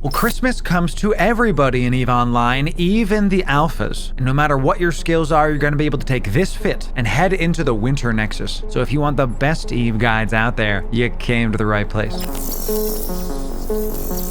Well, Christmas comes to everybody in EVE Online, even the alphas. And no matter what your skills are, you're going to be able to take this fit and head into the Winter Nexus. So if you want the best EVE guides out there, you came to the right place.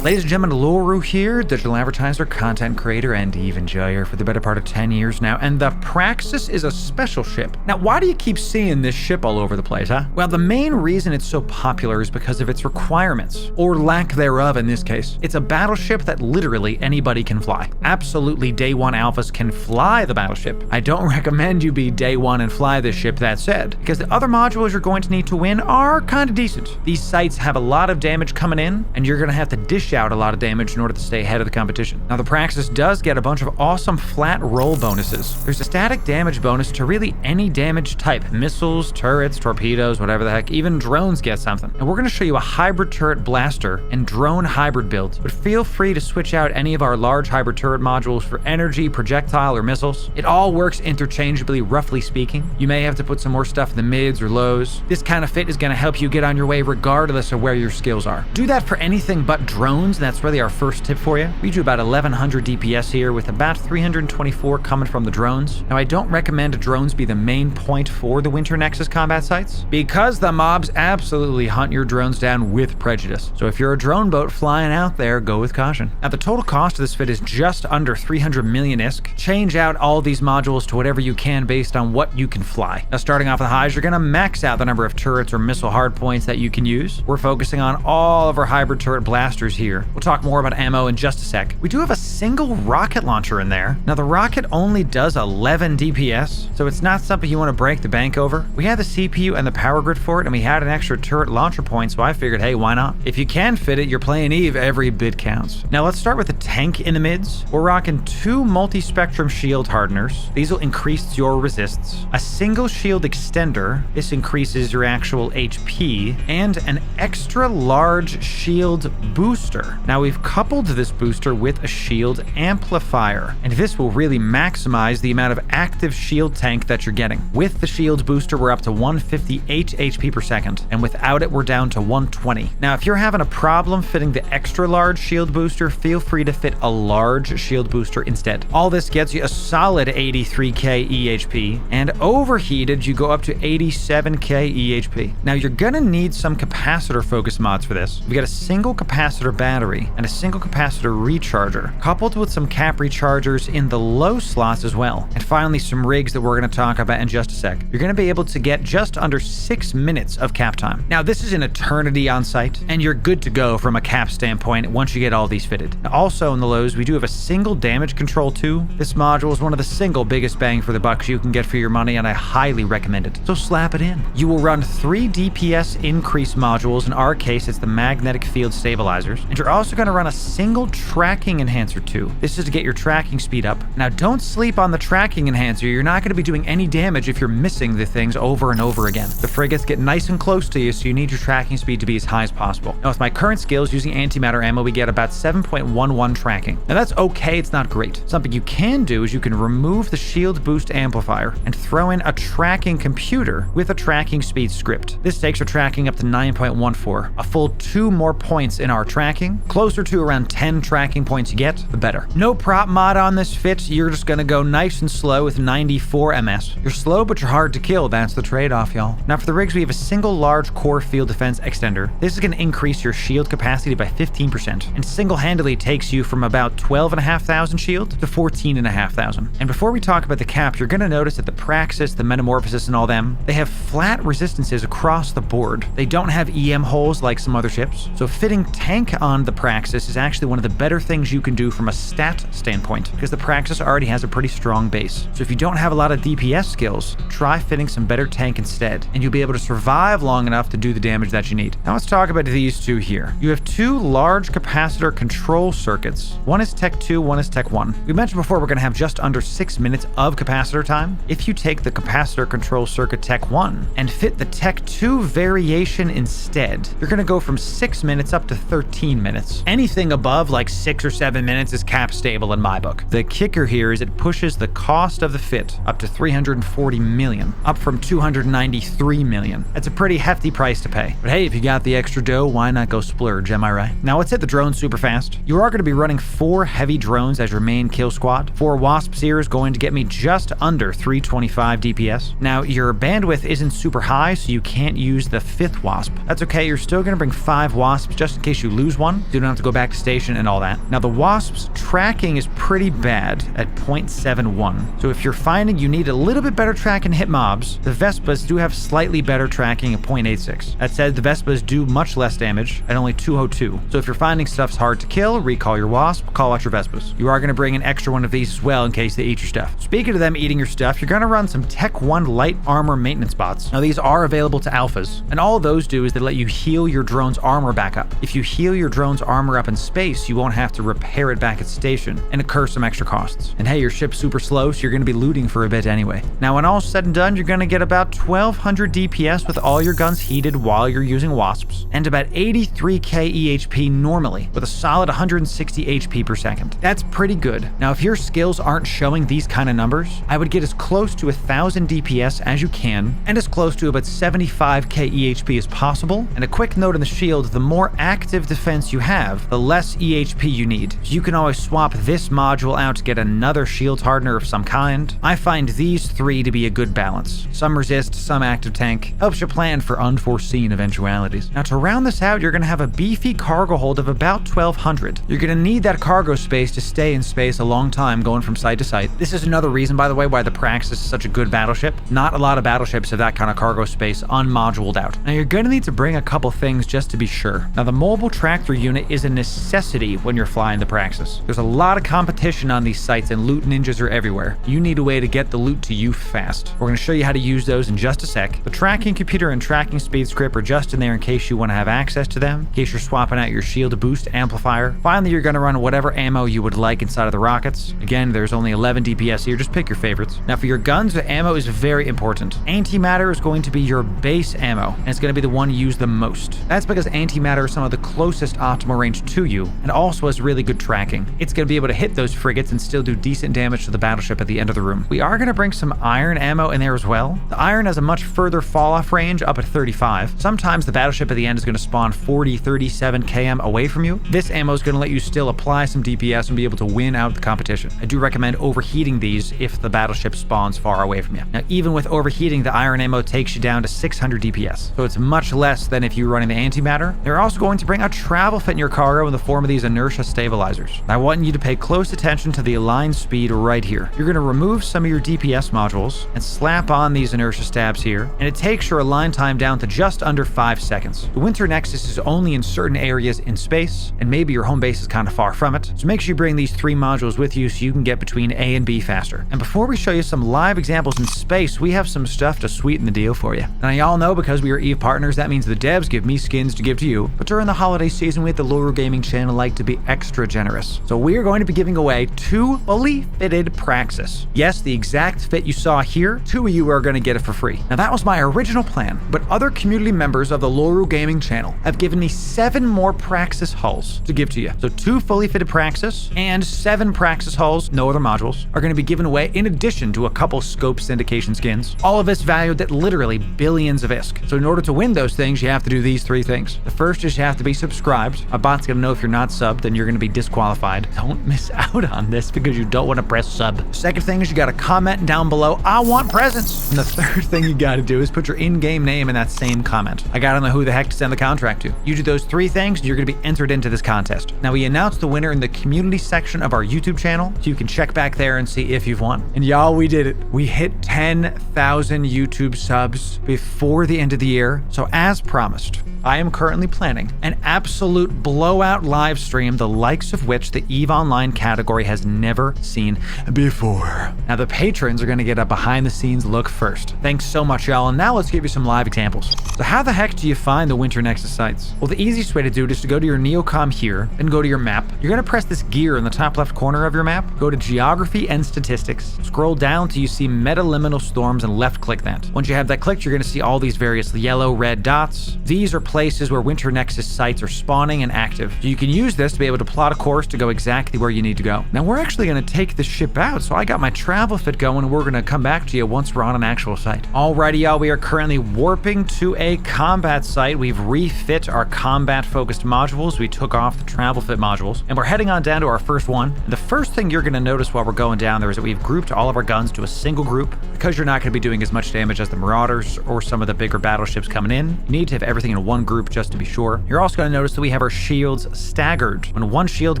Ladies and gentlemen, Loru here, digital advertiser, content creator, and EVE enjoyer for the better part of 10 years now, and the Praxis is a special ship. Now, why do you keep seeing this ship all over the place, huh? Well, the main reason it's so popular is because of its requirements, or lack thereof in this case. It's a battleship that literally anybody can fly. Absolutely day one alphas can fly the battleship. I don't recommend you be day one and fly this ship, that said, because the other modules you're going to need to win are kind of decent. These sites have a lot of damage coming in, and you're going to have to dish out a lot of damage in order to stay ahead of the competition. Now, the Praxis does get a bunch of awesome flat roll bonuses. There's a static damage bonus to really any damage type. Missiles, turrets, torpedoes, whatever the heck. Even drones get something. And we're going to show you a hybrid turret blaster and drone hybrid build. But feel free to switch out any of our large hybrid turret modules for energy, projectile, or missiles. It all works interchangeably, roughly speaking. You may have to put some more stuff in the mids or lows. This kind of fit is going to help you get on your way regardless of where your skills are. Do that for anything but drones, and that's really our first tip for you. We do about 1100 DPS here with about 324 coming from the drones. Now, I don't recommend drones be the main point for the Winter Nexus combat sites because the mobs absolutely hunt your drones down with prejudice. So if you're a drone boat flying out there, go with caution. Now, the total cost of this fit is just under 300 million ISK. Change out all these modules to whatever you can based on what you can fly. Now, starting off with highs, you're going to max out the number of turrets or missile hardpoints that you can use. We're focusing on all of our hybrid turret blasters here. We'll talk more about ammo in just a sec. We do have a single rocket launcher in there. Now, the rocket only does 11 DPS, so it's not something you want to break the bank over. We had the CPU and the power grid for it, and we had an extra turret launcher point, so I figured, hey, why not? If you can fit it, you're playing EVE, every bit counts. Now, let's start with the tank in the mids. We're rocking 2 multi-spectrum shield hardeners. These will increase your resists. A single shield extender. This increases your actual HP. And an extra large shield booster. Now, we've coupled this booster with a shield amplifier, and this will really maximize the amount of active shield tank that you're getting. With the shield booster, we're up to 158 HP per second, and without it, we're down to 120. Now, if you're having a problem fitting the extra large shield booster, feel free to fit a large shield booster instead. All this gets you a solid 83k EHP, and overheated, you go up to 87k EHP. Now, you're gonna need some capacitor focus mods for this. We got a single capacitor battery and a single capacitor recharger, coupled with some cap rechargers in the low slots as well. And finally, some rigs that we're going to talk about in just a sec. You're going to be able to get just under 6 minutes of cap time. Now, this is an eternity on site, and you're good to go from a cap standpoint once you get all these fitted. Now, also in the lows, we do have a single damage control too. This module is one of the single biggest bang for the bucks you can get for your money, and I highly recommend it. So slap it in. You will run 3 DPS increase modules. In our case, it's the magnetic field stabilizers, and you're also going to run a single tracking enhancer too. This is to get your tracking speed up. Now, don't sleep on the tracking enhancer. You're not going to be doing any damage if you're missing the things over and over again. The frigates get nice and close to you, so you need your tracking speed to be as high as possible. Now, with my current skills using antimatter ammo, we get about 7.11 tracking. Now, that's okay, it's not great. Something you can do is you can remove the shield boost amplifier and throw in a tracking computer with a tracking speed script. This takes your tracking up to 9.14, a full 2 more points in our tracking. Closer to around 10 tracking points you get, the better. No prop mod on this fit. You're just gonna go nice and slow with 94 MS. You're slow, but you're hard to kill. That's the trade-off, y'all. Now, for the rigs, we have a single large core field defense extender. This is gonna increase your shield capacity by 15%, and single-handedly takes you from about 12,500 shield to 14,500. And before we talk about the cap, you're gonna notice that the Praxis, the Metamorphosis, and all them, they have flat resistances across the board. They don't have EM holes like some other ships, so fitting tank on the Praxis is actually one of the better things you can do from a stat standpoint, because the Praxis already has a pretty strong base. So if you don't have a lot of DPS skills, try fitting some better tank instead, and you'll be able to survive long enough to do the damage that you need. Now let's talk about these two here. You have 2 large capacitor control circuits. One is Tech 2, one is Tech 1. We mentioned before we're going to have just under 6 minutes of capacitor time. If you take the capacitor control circuit Tech 1 and fit the Tech 2 variation instead, you're going to go from 6 minutes up to 13 minutes. Anything above like 6 or 7 minutes is cap stable in my book. The kicker here is it pushes the cost of the fit up to $340 million, up from $293 million. That's a pretty hefty price to pay. But hey, if you got the extra dough, why not go splurge, am I right? Now let's hit the drones super fast. You are going to be running 4 heavy drones as your main kill squad. 4 wasps here is going to get me just under 325 DPS. Now your bandwidth isn't super high, so you can't use the 5th wasp. That's okay, you're still going to bring 5 wasps just in case you lose one, so you don't have to go back to station and all that. Now the wasps tracking is pretty bad at 0.71, so if you're finding you need a little bit better tracking to hit mobs, the Vespas do have slightly better tracking at 0.86. That said, the Vespas do much less damage at only 202, so if you're finding stuff's hard to kill, recall your wasp, call out your Vespas. You are going to bring an extra one of these as well in case they eat your stuff. Speaking of them eating your stuff, you're going to run some Tech 1 light armor maintenance bots. Now these are available to alphas, and all those do is they let you heal your drone's armor back up. If you heal your drone's armor up in space, you won't have to repair it back at station and incur some extra costs. And hey, your ship's super slow, so you're going to be looting for a bit anyway. Now when all's said and done, you're going to get about 1200 DPS with all your guns heated while you're using wasps, and about 83k EHP normally with a solid 160 HP per second. That's pretty good. Now if your skills aren't showing these kind of numbers, I would get as close to 1000 DPS as you can, and as close to about 75k EHP as possible. And a quick note on the shield, the more active defense you have, the less EHP you need. So you can always swap this module out to get another shield hardener of some kind. I find these 3 to be a good balance. Some resist, some active tank. Helps you plan for unforeseen eventualities. Now to round this out, you're going to have a beefy cargo hold of about 1200. You're going to need that cargo space to stay in space a long time going from site to site. This is another reason, by the way, why the Praxis is such a good battleship. Not a lot of battleships have that kind of cargo space unmoduled out. Now you're going to need to bring a couple things just to be sure. Now the mobile tractor unit is a necessity when you're flying the Praxis. There's a lot of competition on these sites and loot ninjas are everywhere. You need a way to get the loot to you fast. We're going to show you how to use those in just a sec. The tracking computer and tracking speed script are just in there in case you want to have access to them, in case you're swapping out your shield boost amplifier. Finally, you're going to run whatever ammo you would like inside of the rockets. Again, there's only 11 DPS here, just pick your favorites. Now for your guns, the ammo is very important. Antimatter is going to be your base ammo, and it's going to be the one you use the most. That's because antimatter is some of the closest optimal range to you, and also has really good tracking. It's going to be able to hit those frigates and still do decent damage to the battleship at the end of the room. We are going to bring some iron ammo in there as well. The iron has a much further fall-off range, up at 35. Sometimes the battleship at the end is going to spawn 40, 37 km away from you. This ammo is going to let you still apply some DPS and be able to win out the competition. I do recommend overheating these if the battleship spawns far away from you. Now, even with overheating, the iron ammo takes you down to 600 DPS, so it's much less than if you were running the antimatter. They're also going to bring a travel fit in your cargo in the form of these inertia stabilizers. I want you to pay close attention to the align speed right here. You're going to remove some of your DPS modules and slap on these inertia stabs here, and it takes your align time down to just under 5 seconds. The Winter Nexus is only in certain areas in space, and maybe your home base is kind of far from it, so make sure you bring these 3 modules with you so you can get between A and B faster. And before we show you some live examples in space, we have some stuff to sweeten the deal for you. Now y'all know because we are EVE partners, that means the devs give me skins to give to you, but during the holiday season we at the Loru Gaming channel like to be extra generous. So we are going to be giving away 2 fully fitted Praxis. Yes, the exact fit you saw here, 2 of you are going to get it for free. Now that was my original plan, but other community members of the Loru Gaming channel have given me 7 more Praxis hulls to give to you. So 2 fully fitted Praxis and 7 Praxis hulls, no other modules, are going to be given away in addition to a couple scope syndication skins. All of this valued at literally billions of ISK. So in order to win those things, you have to do these 3 things. The first is you have to be subscribed. A bot's going to know if you're not subbed, then you're going to be disqualified. Don't miss out on this because you don't want to press sub. The second thing is you got to comment down below, I want presents. And the third thing you got to do is put your in-game name in that same comment. I got to know who the heck to send the contract to. You do those 3 things and you're going to be entered into this contest. Now we announced the winner in the community section of our YouTube channel, so you can check back there and see if you've won. And y'all, we did it. We hit 10,000 YouTube subs before the end of the year. So as promised, I am currently planning an absolute blowout live stream, the likes of which the EVE Online category has never seen before. Now the patrons are going to get a behind the scenes look first. Thanks so much, y'all, and now let's give you some live examples. So how the heck do you find the Winter Nexus sites? Well, the easiest way to do it is to go to your Neocom here and go to your map. You're going to press this gear in the top left corner of your map, go to Geography and Statistics, scroll down till you see Metaliminal Storms and left click that. Once you have that clicked, you're going to see all these various yellow, red dots. These are places where Winter Nexus sites are spawning and active. So you can use this to be able to plot a course to go exactly where you need to go. Now we're actually going to take the ship out, so I got my travel fit going, and we're going to come back to you once we're on an actual site. Alrighty, y'all, we are currently warping to a combat site. We've refit our combat-focused modules. We took off the travel fit modules, and we're heading on down to our first one. And the first thing you're going to notice while we're going down there is that we've grouped all of our guns to a single group. Because you're not going to be doing as much damage as the Marauders or some of the bigger battleships coming in, you need to have everything in one group just to be sure. You're also going to notice that we have our shields staggered. When one shield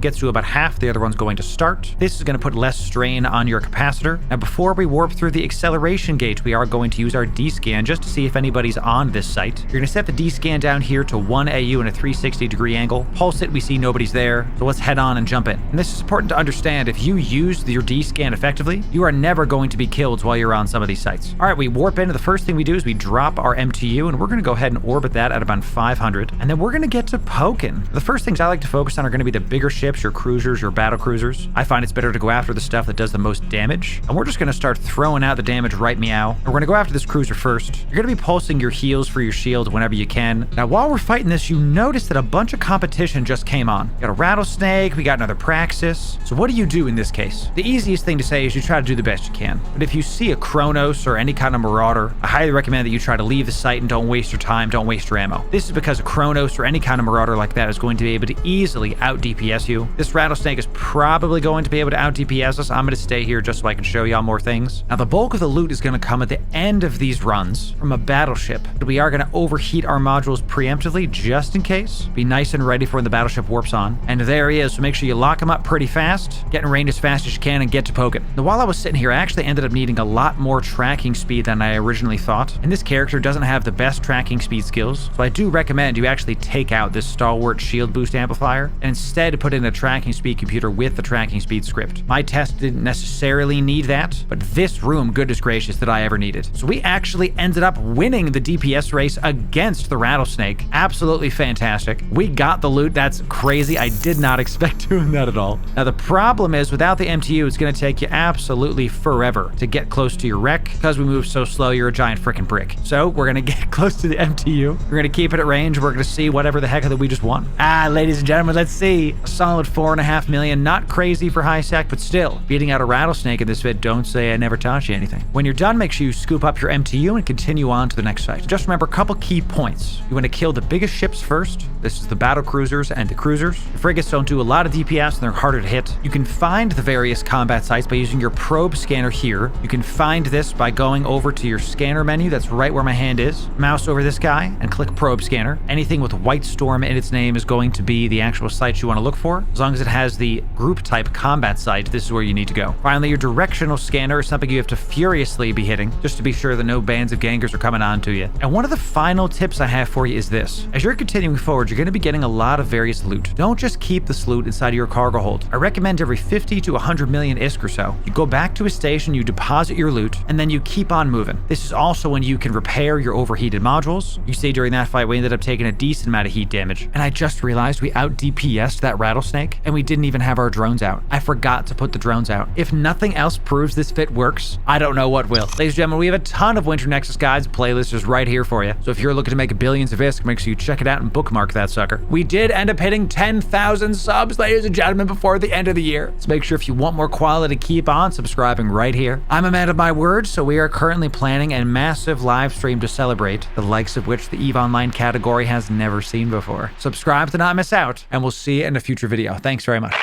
gets to about half, the other one's going to start. This is going to put less strain on your capacitor. Now, before we warp through the acceleration gate, we are going to use our D-scan just to see if anybody's on this site. You're going to set the D-scan down here to 1 AU in a 360-degree angle. Pulse it, we see nobody's there, so let's head on and jump in. And this is important to understand. If you use your D-scan effectively, you are never going to be killed while you're on some of these sites. All right, we warp in. The first thing we do is we drop our MTU, and we're going to go ahead and orbit that at about 500, and then we're going to get to poking. The first things I like to focus on are going to be the bigger ships, your cruisers, your battle cruisers. I find it's better to go after the stuff that does the most damage, and we're just going to start throwing out the damage right meow. And we're going to go after this cruiser first. You're going to be pulsing your heals for your shield whenever you can. Now, while we're fighting this, you notice that a bunch of competition just came on. We got a rattlesnake, we got another Praxis. So what do you do in this case? The easiest thing to say is you try to do the best you can. But if you see a Kronos or any kind of Marauder, I highly recommend that you try to leave the site and don't waste your time, don't waste your ammo. This is because a Kronos or any kind of Marauder like that is going to be able to easily out DPS you. This rattlesnake is probably going to be able to out DPS us. I'm going to stay here just so I can show y'all more things. Now, the bulk of the loot is going to come at the end of these runs from a battleship. But we are going to overheat our modules preemptively just in case. Be nice and ready for when the battleship warps on. And there he is, so make sure you lock him up pretty fast, get in range as fast as you can, and get to poking. Now, while I was sitting here, I actually ended up needing a lot more tracking speed than I originally thought. And this character doesn't have the best tracking speed skills, so I do recommend you actually take out this stalwart shield boost amplifier and instead put in a tracking speed computer with the tracking speed script. My test didn't necessarily need that, but this room, goodness gracious, that I ever needed. So we actually ended up winning the DPS race against the rattlesnake. Absolutely fantastic. We got the loot. That's crazy. I did not expect doing that at all. Now, the problem is without the MTU, it's going to take you absolutely forever to get close to your wreck. Because we move so slow, you're a giant freaking brick. So we're going to get close to the MTU. We're going to keep it at range. We're going to see whatever the heck that we just won. Ladies and gentlemen, let's see. A solid 4.5 million. Not crazy for high sec, but still. Beating out a rattlesnake in this vid, don't say I never taught you anything. When you're done, make sure you scoop up your MTU and continue on to the next site. Just remember a couple key points. You want to kill the biggest ships first. This is the battle cruisers and the cruisers. The frigates don't do a lot of DPS and they're harder to hit. You can find the various combat sites by using your probe scanner here. You can find this by going over to your scanner menu. That's right where my hand is. Mouse over this guy and click probe scanner. Anything with White Storm in its name is going to be the actual site you want to look for. As long as it has the group type combat site, this is where you need to go. Finally, your directional scanner is something you have to furiously be hitting just to be sure that no bands of gangers are coming on to you. And one of the final tips I have for you is this. As you're continuing forward, you're going to be getting a lot of various loot. Don't just keep this loot inside of your cargo hold. I recommend every 50 to 100 million ISK or so, you go back to a station, you deposit your loot, and then you keep on moving. This is also when you can repair your overheated modules. You see during that fight, we ended up taking a decent amount of heat damage. And I just realized we out DPS'd that rattlesnake, and we didn't even have our drones out. I forgot to put the drones out. If nothing else proves this fit works, I don't know what will. Ladies and gentlemen, we have a ton of Winter Nexus guides. Playlist is right here for you. So if you're looking to make billions of ISK, make sure you check it out and bookmark that sucker. We did end up hitting 10,000 subs, ladies and gentlemen, before the end of the year. So make sure if you want more quality, keep on subscribing right here. I'm a man of my word, so we are currently planning a massive live stream to celebrate, the likes of which the EVE Online category has never seen before. Subscribe to not miss out, and we'll see you in a future video. Thanks very much.